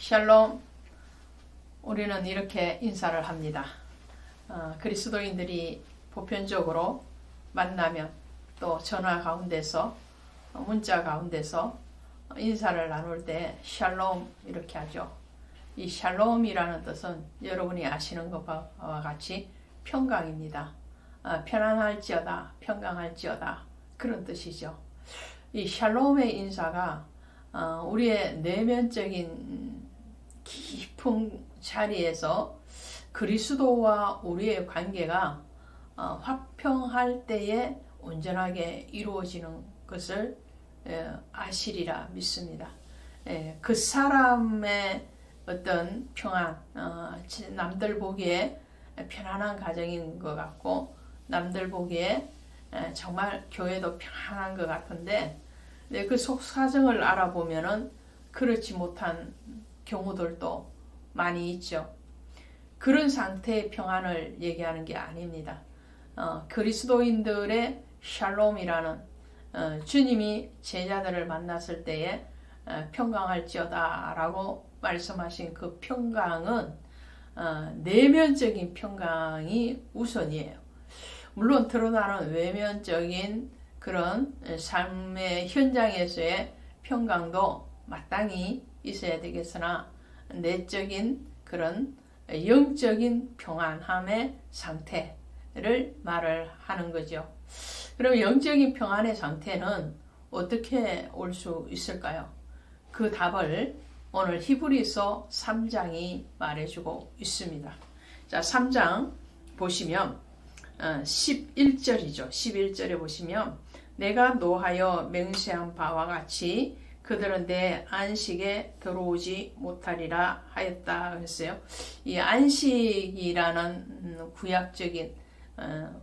샬롬. 우리는 이렇게 인사를 합니다. 그리스도인들이 보편적으로 만나면 또 전화 가운데서 문자 가운데서 인사를 나눌 때 샬롬 이렇게 하죠. 이 샬롬이라는 뜻은 여러분이 아시는 것과 같이 평강입니다. 편안할지어다, 평강할지어다 그런 뜻이죠. 이 샬롬의 인사가 우리의 내면적인 깊은 자리에서 그리스도와 우리의 관계가 화평할 때에 온전하게 이루어지는 것을 아시리라 믿습니다. 그 사람의 어떤 평안, 남들 보기에 편안한 가정인 것 같고 남들 보기에 정말 교회도 편안한 것 같은데 그 속사정을 알아보면은 그렇지 못한 경우들도 많이 있죠. 그런 상태의 평안을 얘기하는 게 아닙니다. 그리스도인들의 샬롬이라는 주님이 제자들을 만났을 때에 평강할지어다 라고 말씀하신 그 평강은 내면적인 평강이 우선이에요. 물론 드러나는 외면적인 그런 삶의 현장에서의 평강도 마땅히 있어야 되겠으나 내적인 그런 영적인 평안함의 상태를 말을 하는 거죠. 그럼 영적인 평안의 상태는 어떻게 올 수 있을까요? 그 답을 오늘 히브리서 3장이 말해주고 있습니다. 자, 3장 보시면 11절이죠. 11절에 보시면 내가 노하여 맹세한 바와 같이 그들은 내 안식에 들어오지 못하리라 하였다 했어요. 이 안식이라는 구약적인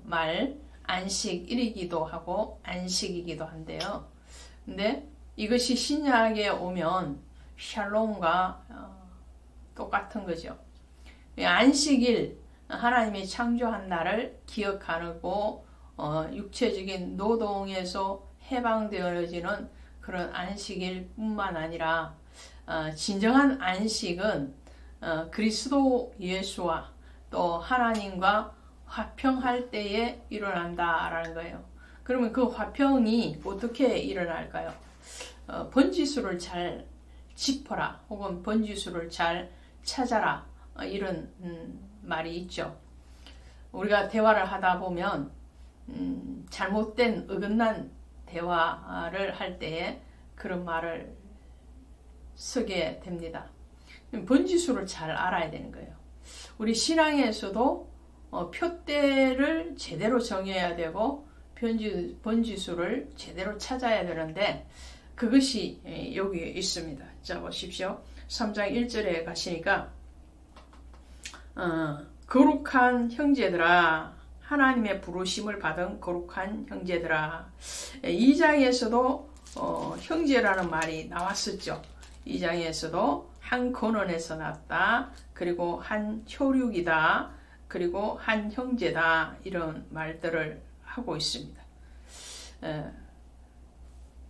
말 안식일이기도 하고 안식이기도 한데요. 근데 이것이 신약에 오면 샬롬과 똑같은 거죠. 안식일 하나님이 창조한 날을 기억하고 육체적인 노동에서 해방되어지는 그런 안식일 뿐만 아니라 진정한 안식은 그리스도 예수와 또 하나님과 화평할 때에 일어난다라는 거예요. 그러면 그 화평이 어떻게 일어날까요? 번지수를 잘 짚어라 혹은 번지수를 잘 찾아라 이런 말이 있죠. 우리가 대화를 하다 보면 잘못된 어긋난 대화를 할 때에 그런 말을 쓰게 됩니다. 번지수를 잘 알아야 되는 거예요. 우리 신앙에서도 표대를 제대로 정해야 되고 번지수를 제대로 찾아야 되는데 그것이 여기에 있습니다. 자 보십시오. 3장 1절에 가시니까 거룩한 형제들아 하나님의 부르심을 받은 거룩한 형제들아. 2장에서도 형제라는 말이 나왔었죠. 2장에서도 한 근원에서 났다. 그리고 한 혈육이다. 그리고 한 형제다. 이런 말들을 하고 있습니다.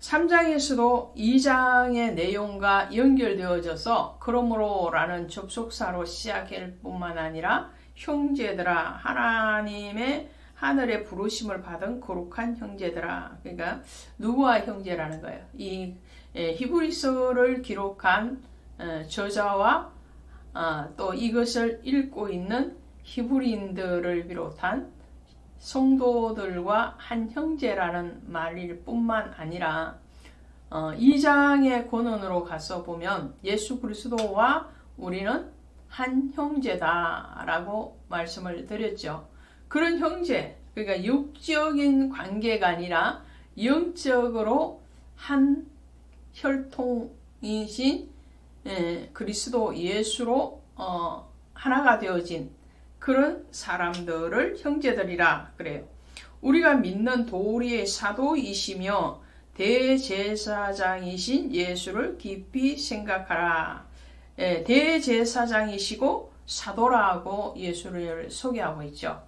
3장에서도 2장의 내용과 연결되어져서 그러므로라는 접속사로 시작할 뿐만 아니라 형제들아 하나님의 하늘의 부르심을 받은 거룩한 형제들아. 그러니까 누구와 형제라는 거예요. 이 히브리서를 기록한 저자와 또 이것을 읽고 있는 히브리인들을 비롯한 성도들과 한 형제라는 말일 뿐만 아니라 2장의 권원으로 가서 보면 예수 그리스도와 우리는 한 형제다라고 말씀을 드렸죠. 그런 형제, 그러니까 육적인 관계가 아니라 영적으로 한 혈통이신 그리스도 예수로 하나가 되어진 그런 사람들을 형제들이라 그래요. 우리가 믿는 도리의 사도이시며 대제사장이신 예수를 깊이 생각하라. 대제사장이시고 사도라고 예수를 소개하고 있죠.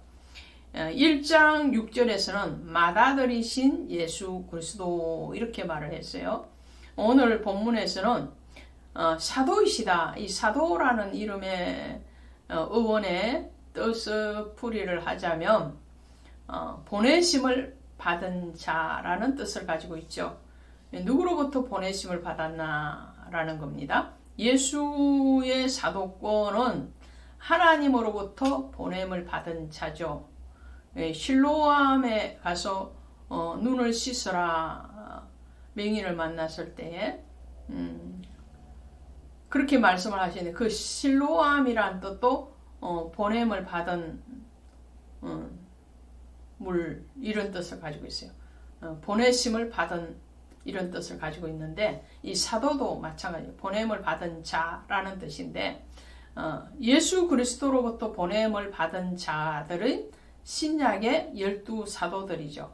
1장 6절에서는 맏아들이신 예수 그리스도 이렇게 말을 했어요. 오늘 본문에서는 사도이시다. 이 사도라는 이름의 의원의 뜻을 풀이를 하자면 보내심을 받은 자라는 뜻을 가지고 있죠. 누구로부터 보내심을 받았나라는 겁니다. 예수의 사도권은 하나님으로부터 보냄을 받은 자죠. 실로암에 가서 눈을 씻어라 맹인을 만났을 때에 그렇게 말씀을 하시는데 그 실로암이란 뜻도 보냄을 받은 물 이런 뜻을 가지고 있어요. 보내심을 받은 이런 뜻을 가지고 있는데 이 사도도 마찬가지예요. 보냄을 받은 자라는 뜻인데 예수 그리스도로부터 보냄을 받은 자들은 신약의 12사도들이죠.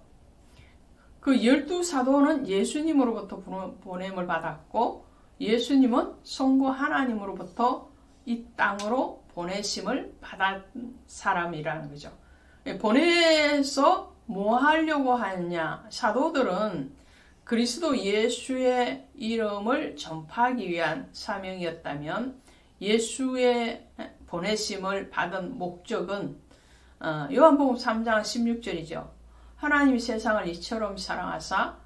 그 12사도는 예수님으로부터 보냄을 받았고 예수님은 성부 하나님으로부터 이 땅으로 보내심을 받은 사람이라는 거죠. 보내서 뭐 하려고 하느냐? 사도들은 그리스도 예수의 이름을 전파하기 위한 사명이었다면 예수의 보내심을 받은 목적은 요한복음 3장 16절이죠. 하나님이 세상을 이처럼 사랑하사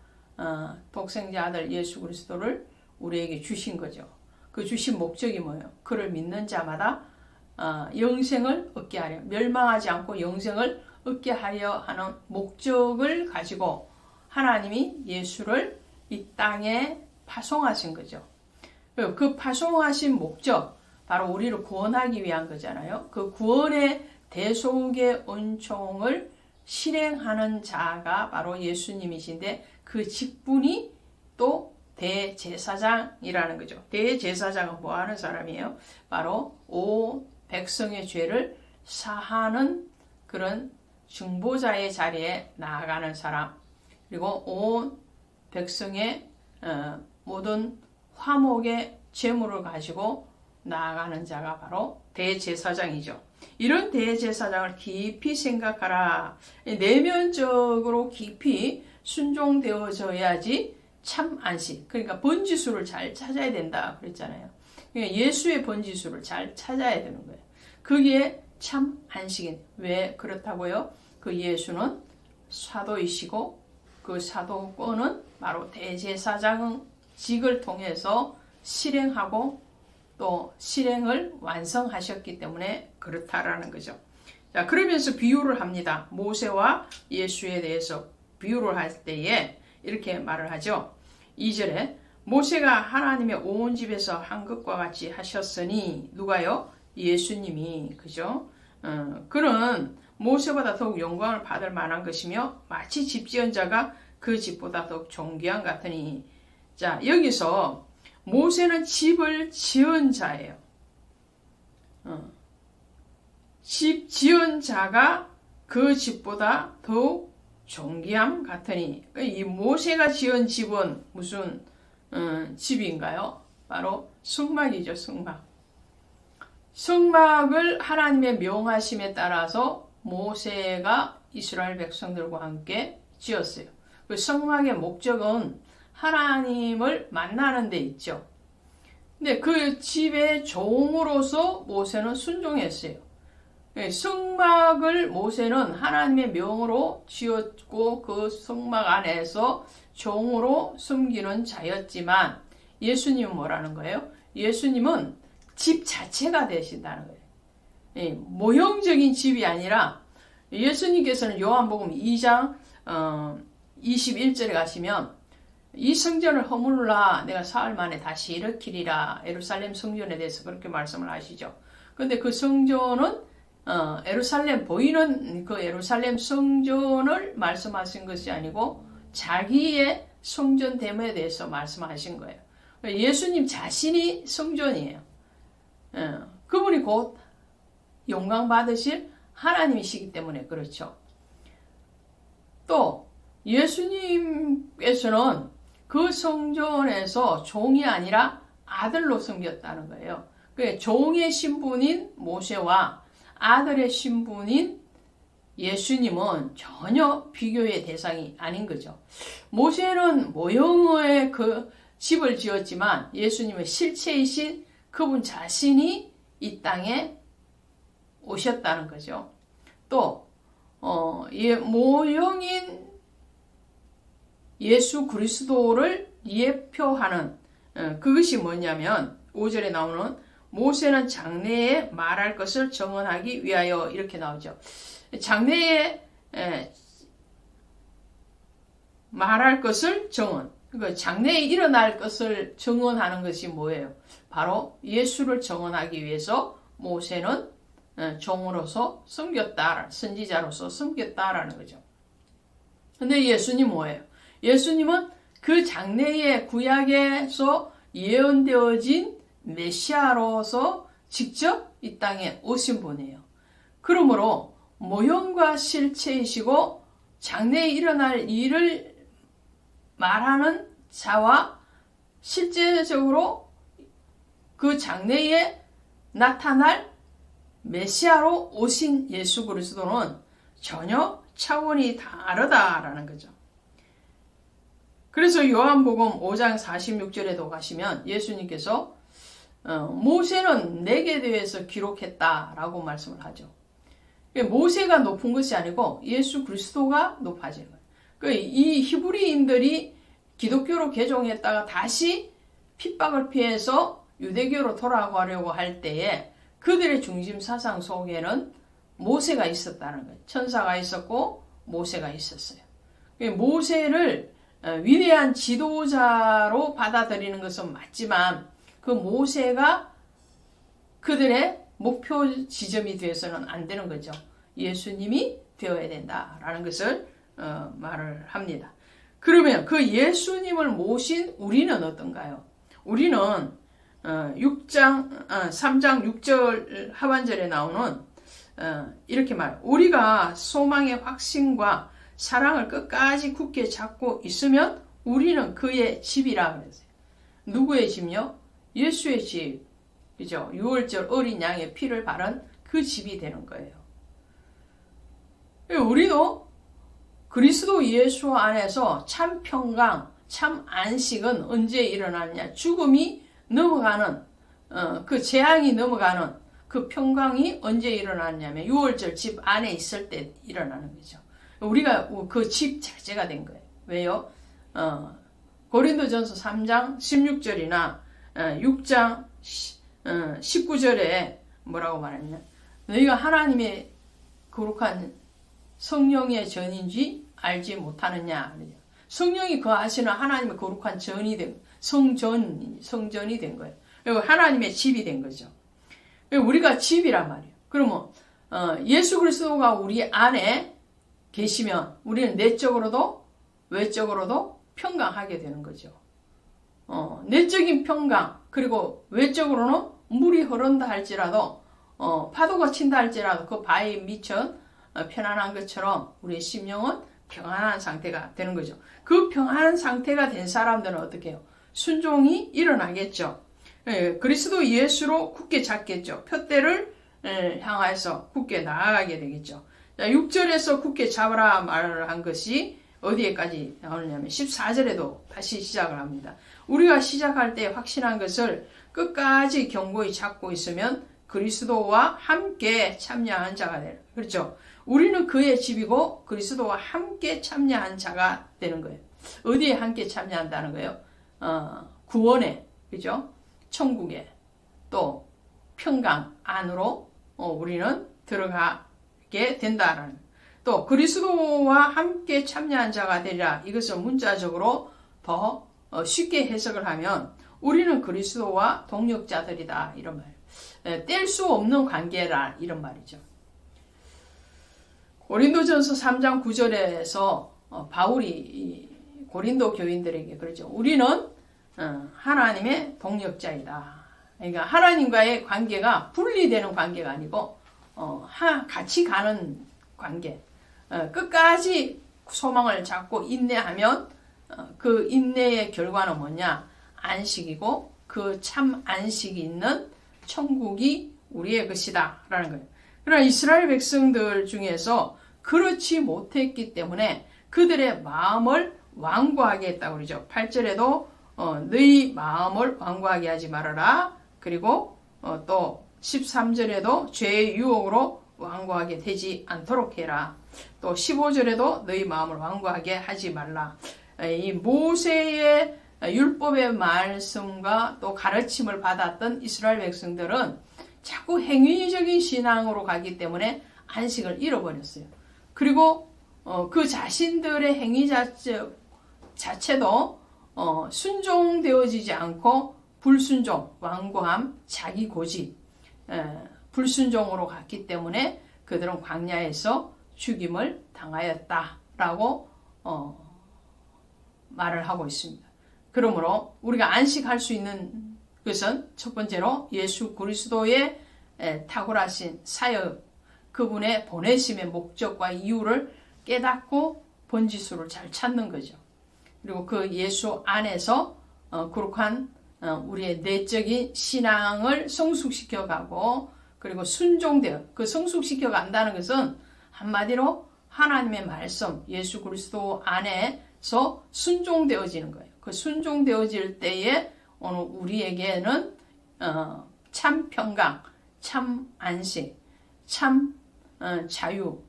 독생자 아들 예수 그리스도를 우리에게 주신 거죠. 그 주신 목적이 뭐예요? 그를 믿는 자마다 영생을 얻게 하려, 멸망하지 않고 영생을 얻게 하려 하는 목적을 가지고 하나님이 예수를 이 땅에 파송하신 거죠. 그 파송하신 목적, 바로 우리를 구원하기 위한 거잖아요. 그 구원의 대속의 은총을 실행하는 자가 바로 예수님이신데 그 직분이 또 대제사장이라는 거죠. 대제사장은 뭐 하는 사람이에요? 바로 온 백성의 죄를 사하는 그런 중보자의 자리에 나아가는 사람, 그리고 온 백성의 모든 화목의 재물을 가지고 나아가는 자가 바로 대제사장이죠. 이런 대제사장을 깊이 생각하라. 내면적으로 깊이 순종되어져야지 참 안식, 그러니까 번지수를 잘 찾아야 된다 그랬잖아요. 그러니까 예수의 번지수를 잘 찾아야 되는 거예요. 그게 참 안식인. 왜 그렇다고요? 그 예수는 사도이시고 그 사도권은 바로 대제사장직을 통해서 실행하고 또 실행을 완성하셨기 때문에 그렇다라는 거죠. 자, 그러면서 비유를 합니다. 모세와 예수에 대해서 비유를 할 때에 이렇게 말을 하죠. 2절에 모세가 하나님의 온 집에서 한 것과 같이 하셨으니 누가요? 예수님이, 그죠? 그는 모세보다 더욱 영광을 받을 만한 것이며 마치 집 지은 자가 그 집보다 더욱 존귀한 같으니. 자, 여기서 모세는 집을 지은 자예요. 집 지은 자가 그 집보다 더욱 존귀함 같으니. 이 모세가 지은 집은 무슨 집인가요? 바로 성막이죠. 성막. 성막을 하나님의 명하심에 따라서 모세가 이스라엘 백성들과 함께 지었어요. 그 성막의 목적은 하나님을 만나는 데 있죠. 근데 그 집의 종으로서 모세는 순종했어요. 성막을 모세는 하나님의 명으로 지었고 그 성막 안에서 종으로 섬기는 자였지만 예수님은 뭐라는 거예요? 예수님은 집 자체가 되신다는 거예요. 모형적인 집이 아니라 예수님께서는 요한복음 2장 21절에 가시면 이 성전을 허물라 내가 사흘 만에 다시 일으키리라. 예루살렘 성전에 대해서 그렇게 말씀을 하시죠. 근데 그 성전은 예루살렘 보이는 그 예루살렘 성전을 말씀하신 것이 아니고 자기의 성전됨에 대해서 말씀하신 거예요. 예수님 자신이 성전이에요. 그분이 곧 영광 받으실 하나님이시기 때문에 그렇죠. 또 예수님께서는 그 성전에서 종이 아니라 아들로 섬겼다는 거예요. 종의 신분인 모세와 아들의 신분인 예수님은 전혀 비교의 대상이 아닌 거죠. 모세는 모형의 그 집을 지었지만 예수님의 실체이신 그분 자신이 이 땅에 오셨다는 거죠. 또 모형인 예수 그리스도를 예표하는 그것이 뭐냐면 5절에 나오는 모세는 장래에 말할 것을 정언하기 위하여 이렇게 나오죠. 장래에 말할 것을 정언. 그러니까 장래에 일어날 것을 정언하는 것이 뭐예요? 바로 예수를 정언하기 위해서 모세는 종으로서 섬겼다, 선지자로서 섬겼다라는 거죠. 근데 예수님 뭐예요? 예수님은 그 장래의 구약에서 예언되어진 메시아로서 직접 이 땅에 오신 분이에요. 그러므로 모형과 실체이시고 장래에 일어날 일을 말하는 자와 실제적으로 그 장래에 나타날 메시아로 오신 예수 그리스도는 전혀 차원이 다르다라는 거죠. 그래서 요한복음 5장 46절에도 가시면 예수님께서 모세는 내게 대해서 기록했다라고 말씀을 하죠. 모세가 높은 것이 아니고 예수 그리스도가 높아진 거예요. 이 히브리인들이 기독교로 개종했다가 다시 핍박을 피해서 유대교로 돌아가려고 할 때에 그들의 중심 사상 속에는 모세가 있었다는 거예요. 천사가 있었고 모세가 있었어요. 모세를 위대한 지도자로 받아들이는 것은 맞지만 그 모세가 그들의 목표 지점이 되어서는 안 되는 거죠. 예수님이 되어야 된다라는 것을 말을 합니다. 그러면 그 예수님을 모신 우리는 어떤가요? 우리는 3장 6절 하반절에 나오는 이렇게 말해요. 우리가 소망의 확신과 사랑을 끝까지 굳게 잡고 있으면 우리는 그의 집이라 그랬어요. 누구의 집요? 예수의 집. 그죠? 6월절 어린 양의 피를 바른 그 집이 되는 거예요. 우리도 그리스도 예수 안에서 참 평강, 참 안식은 언제 일어나느냐? 죽음이 넘어가는 그 재앙이 넘어가는 그 평강이 언제 일어나느냐면 6월절 집 안에 있을 때 일어나는 거죠. 우리가 그 집 자체가 된 거예요. 왜요? 고린도전서 3장 16절이나 6장 19절에 뭐라고 말했냐? 너희가 하나님의 거룩한 성령의 전인지 알지 못하느냐? 성령이 거하시는 하나님의 거룩한 전이 된 성전이 된 거예요. 그리고 하나님의 집이 된 거죠. 우리가 집이란 말이에요. 그러면 예수 그리스도가 우리 안에 계시면 우리는 내적으로도 외적으로도 평강하게 되는 거죠. 내적인 평강 그리고 외적으로는 물이 흐른다 할지라도 파도가 친다 할지라도 그 바위에 미쳐 편안한 것처럼 우리의 심령은 평안한 상태가 되는 거죠. 그 평안한 상태가 된 사람들은 어떻게 해요? 순종이 일어나겠죠. 그리스도 예수로 굳게 잡겠죠. 표대를 향해서 굳게 나아가게 되겠죠. 6절에서 굳게 잡으라 말을 한 것이 어디에까지 나오느냐면 14절에도 다시 시작을 합니다. 우리가 시작할 때 확신한 것을 끝까지 견고히 잡고 있으면 그리스도와 함께 참여한 자가 되는 거예요. 그렇죠? 우리는 그의 집이고 그리스도와 함께 참여한 자가 되는 거예요. 어디에 함께 참여한다는 거예요? 구원에, 그죠? 천국에, 또 평강 안으로 우리는 들어가게 된다라는. 또 그리스도와 함께 참여한 자가 되리라. 이것을 문자적으로 더 쉽게 해석을 하면 우리는 그리스도와 동력자들이다 이런 말. 뗄 수 없는 관계라 이런 말이죠. 고린도전서 3장 9절에서 바울이 고린도 교인들에게 그러죠. 우리는 하나님의 동력자이다. 그러니까 하나님과의 관계가 분리되는 관계가 아니고 같이 가는 관계. 끝까지 소망을 잡고 인내하면 그 인내의 결과는 뭐냐? 안식이고 그 참 안식이 있는 천국이 우리의 것이다 라는 거예요. 그러나 이스라엘 백성들 중에서 그렇지 못했기 때문에 그들의 마음을 완고하게 했다고 그러죠. 8절에도 너희 마음을 완고하게 하지 말아라. 그리고 또 13절에도 죄의 유혹으로 완고하게 되지 않도록 해라. 또 15절에도 너희 마음을 완고하게 하지 말라. 이 모세의 율법의 말씀과 또 가르침을 받았던 이스라엘 백성들은 자꾸 행위적인 신앙으로 가기 때문에 안식을 잃어버렸어요. 그리고 그 자신들의 행위 자체도 순종되어지지 않고 불순종, 완고함, 자기 고집, 불순종으로 갔기 때문에 그들은 광야에서 죽임을 당하였다라고 말을 하고 있습니다. 그러므로 우리가 안식할 수 있는 것은 첫 번째로 예수 그리스도의 탁월하신 사역, 그분의 보내심의 목적과 이유를 깨닫고 번지수를 잘 찾는 거죠. 그리고 그 예수 안에서 거룩한 우리의 내적인 신앙을 성숙시켜가고 그리고 순종되어 그 성숙시켜 간다는 것은 한마디로 하나님의 말씀 예수 그리스도 안에서 순종되어지는 거예요. 그 순종되어질 때에 오늘 우리에게는 참 평강, 참 안식, 참 자유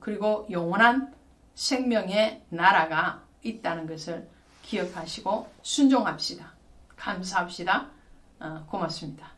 그리고 영원한 생명의 나라가 있다는 것을 기억하시고 순종합시다. 감사합시다. 고맙습니다.